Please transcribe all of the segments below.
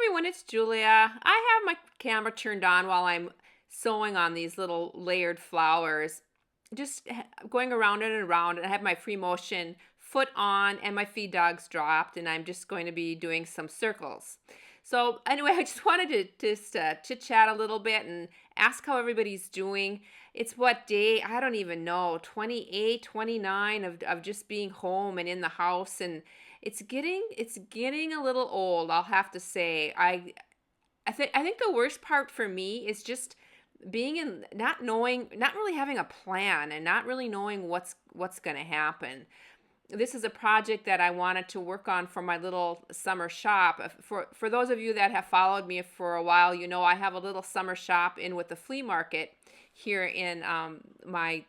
everyone, it's Julia. I have my camera turned on while I'm sewing on these little layered flowers, just going around and around, and I have my free motion foot on and my feed dogs dropped, and I'm just going to be doing some circles. So anyway, I just wanted to just chit chat a little bit and ask how everybody's doing. It's what day, I don't even know, 28, 29 of just being home and in the house, and it's getting a little old, I'll have to say. I think the worst part for me is just being in not knowing, not really having a plan and not really knowing what's going to happen. This is a project that I wanted to work on for my little summer shop. For those of you that have followed me for a while, you know I have a little summer shop in with the flea market here in my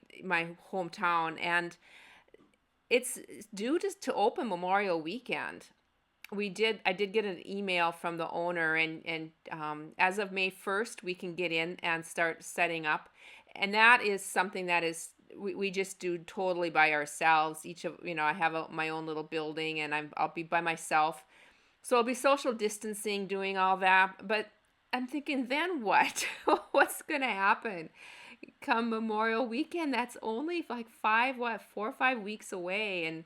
hometown, and it's due to open Memorial Weekend. I did get an email from the owner, and as of May 1st we can get in and start setting up, and that is something that is we just do totally by ourselves. I have my own little building, and I'll be by myself, so I'll be social distancing, doing all that. But I'm thinking, then what? What's gonna happen come Memorial Weekend? That's only like 4 or 5 weeks away. And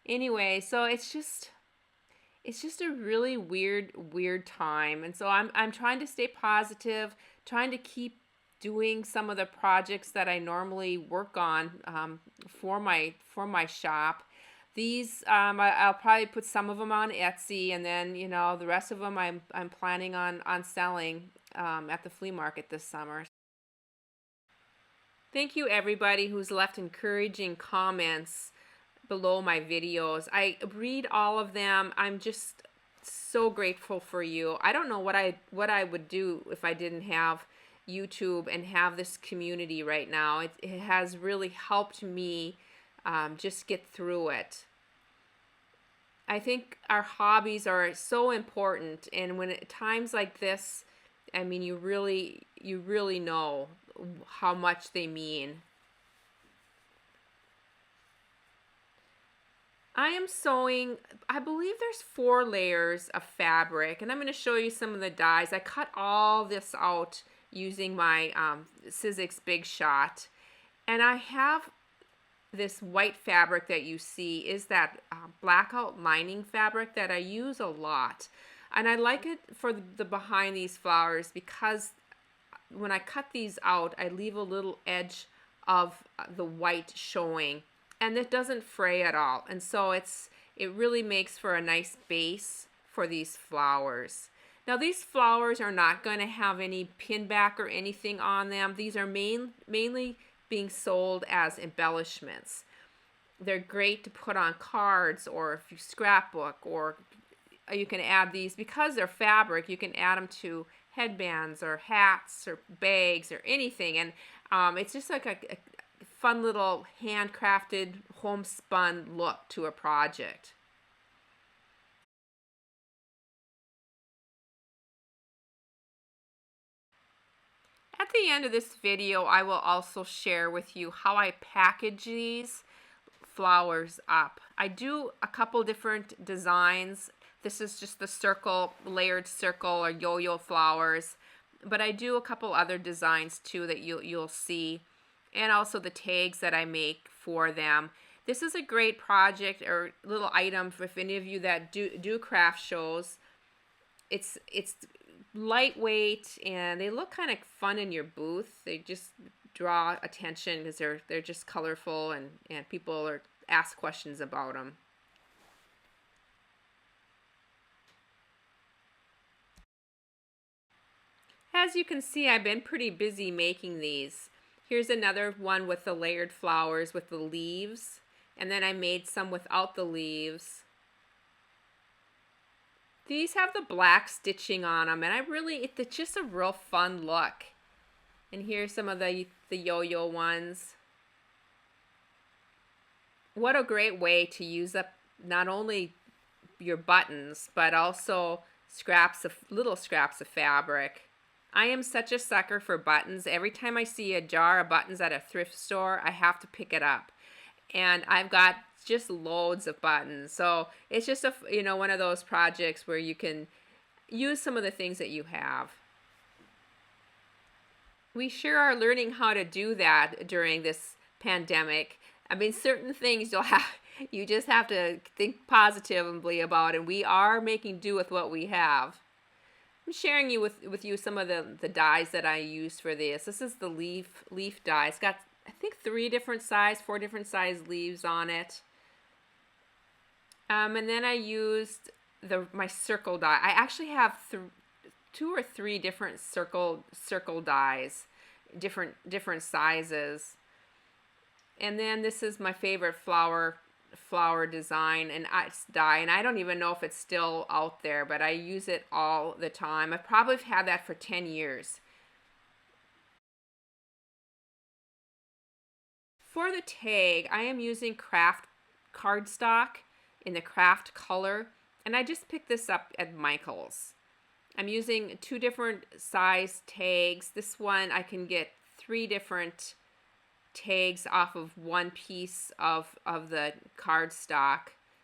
anyway, so it's just a really weird time. And so I'm trying to stay positive, trying to keep doing some of the projects that I normally work on for my shop. These I'll probably put some of them on Etsy, and then the rest of them I'm planning on selling at the flea market this summer. Thank you everybody who's left encouraging comments below my videos. I read all of them. I'm just so grateful for you. I don't know what I would do if I didn't have YouTube and have this community right now. It has really helped me just get through it. I think our hobbies are so important, and when at times like this, I mean, you really know how much they mean. I am sewing, I believe there's 4 layers of fabric, and I'm going to show you some of the dyes. I cut all this out using my Sizzix Big Shot, and I have this white fabric that you see is that blackout lining fabric that I use a lot, and I like it for the behind these flowers because when I cut these out, I leave a little edge of the white showing, and it doesn't fray at all, and so it really makes for a nice base for these flowers. Now these flowers are not going to have any pin back or anything on them. These are mainly being sold as embellishments. They're great to put on cards, or if you scrapbook, or you can add these because they're fabric. You can add them to headbands or hats or bags or anything, and it's just like a fun little handcrafted homespun look to a project. At the end of this video, I will also share with you how I package these flowers up. I do a couple different designs. This is just the layered circle or yo-yo flowers, but I do a couple other designs too that you'll see, and also the tags that I make for them. This is a great project or little item for if any of you that do craft shows. It's lightweight, and they look kind of fun in your booth. They just draw attention because they're just colorful, and people ask questions about them. As you can see, I've been pretty busy making these. Here's another one with the layered flowers with the leaves, and then I made some without the leaves. These have the black stitching on them, and it's just a real fun look. And here's some of the yo-yo ones. What a great way to use up not only your buttons, but also little scraps of fabric. I am such a sucker for buttons. Every time I see a jar of buttons at a thrift store, I have to pick it up. And I've got just loads of buttons. So it's just one of those projects where you can use some of the things that you have. We sure are learning how to do that during this pandemic. I mean, certain things you just have to think positively about, and we are making do with what we have. I'm sharing with you some of the dyes that I use for this. This is the leaf dye. It's got, I think, 4 different size leaves on it. And then I used my circle dye. I actually have 2 or 3 different circle dyes, different sizes. And then this is my favorite flower design and dye, and I don't even know if it's still out there, but I use it all the time. I've probably had that for 10 years. For the tag, I am using craft cardstock in the craft color, and I just picked this up at Michael's. I'm using 2 different size tags. This one I can get 3 different tags off of 1 piece of the cardstock.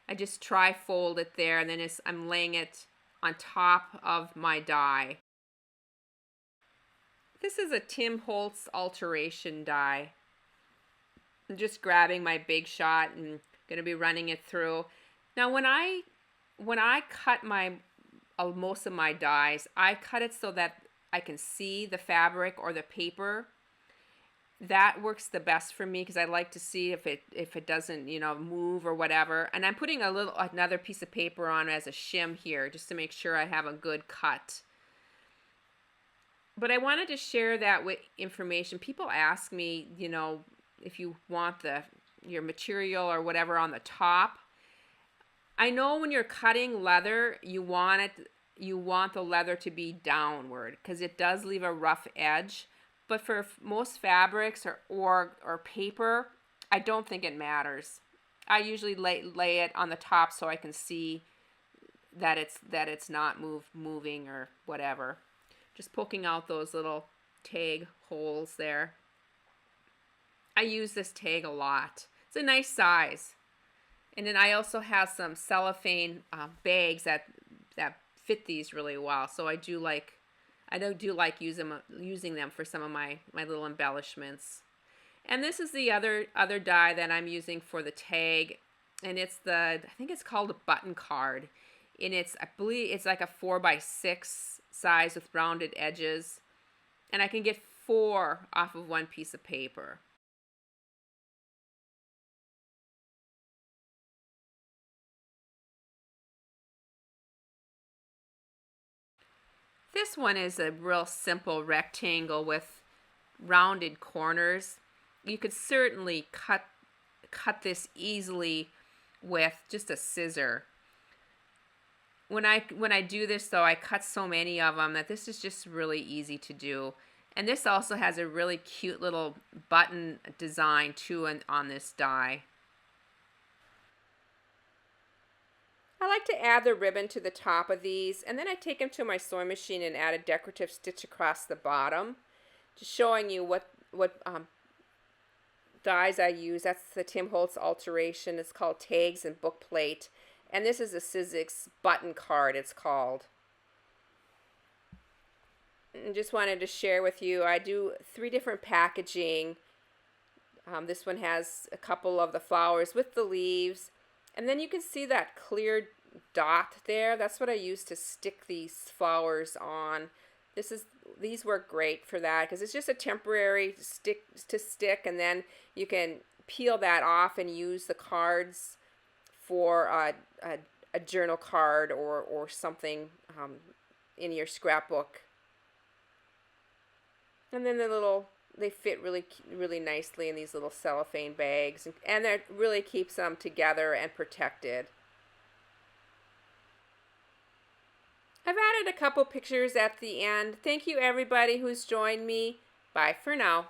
I just tri-fold it there, and then I'm laying it on top of my die. This is a Holtz Alteration die. I'm just grabbing my Big Shot and going to be running it through. Now when I cut most of my dyes, I cut it so that I can see the fabric or the paper. That works the best for me because I like to see if it doesn't, move or whatever. And I'm putting another piece of paper on as a shim here just to make sure I have a good cut. But I wanted to share that with information. People ask me, if you want your material or whatever on the top. I know when you're cutting leather, you want the leather to be downward because it does leave a rough edge. But for most fabrics or paper, I don't think it matters. I usually lay it on the top so I can see that it's not moving or whatever. Just poking out those little tag holes there. I use this tag a lot. It's a nice size. And then I also have some cellophane bags that fit these really well. So I do like using them for some of my little embellishments. And this is the other die that I'm using for the tag, and I think it's called a button card, and I believe it's like a 4x6 size with rounded edges, and I can get 4 off of 1 piece of paper. This one is a real simple rectangle with rounded corners. You could certainly cut this easily with just a scissor. When I do this though, I cut so many of them that this is just really easy to do. And this also has a really cute little button design too on this die. I like to add the ribbon to the top of these, and then I take them to my sewing machine and add a decorative stitch across the bottom, just showing you what dies I use. That's the Holtz Alteration. It's called Tags and Book Plate, and this is a Sizzix button card, it's called. And just wanted to share with you, I do 3 different packaging. This one has a couple of the flowers with the leaves. And then you can see that clear dot there. That's what I use to stick these flowers on. These work great for that because it's just a temporary stick, and then you can peel that off and use the cards for a journal card or something in your scrapbook. And then they fit really nicely in these little cellophane bags, and that really keeps them together and protected. I've added a couple pictures at the end. Thank you everybody who's joined me. Bye for now.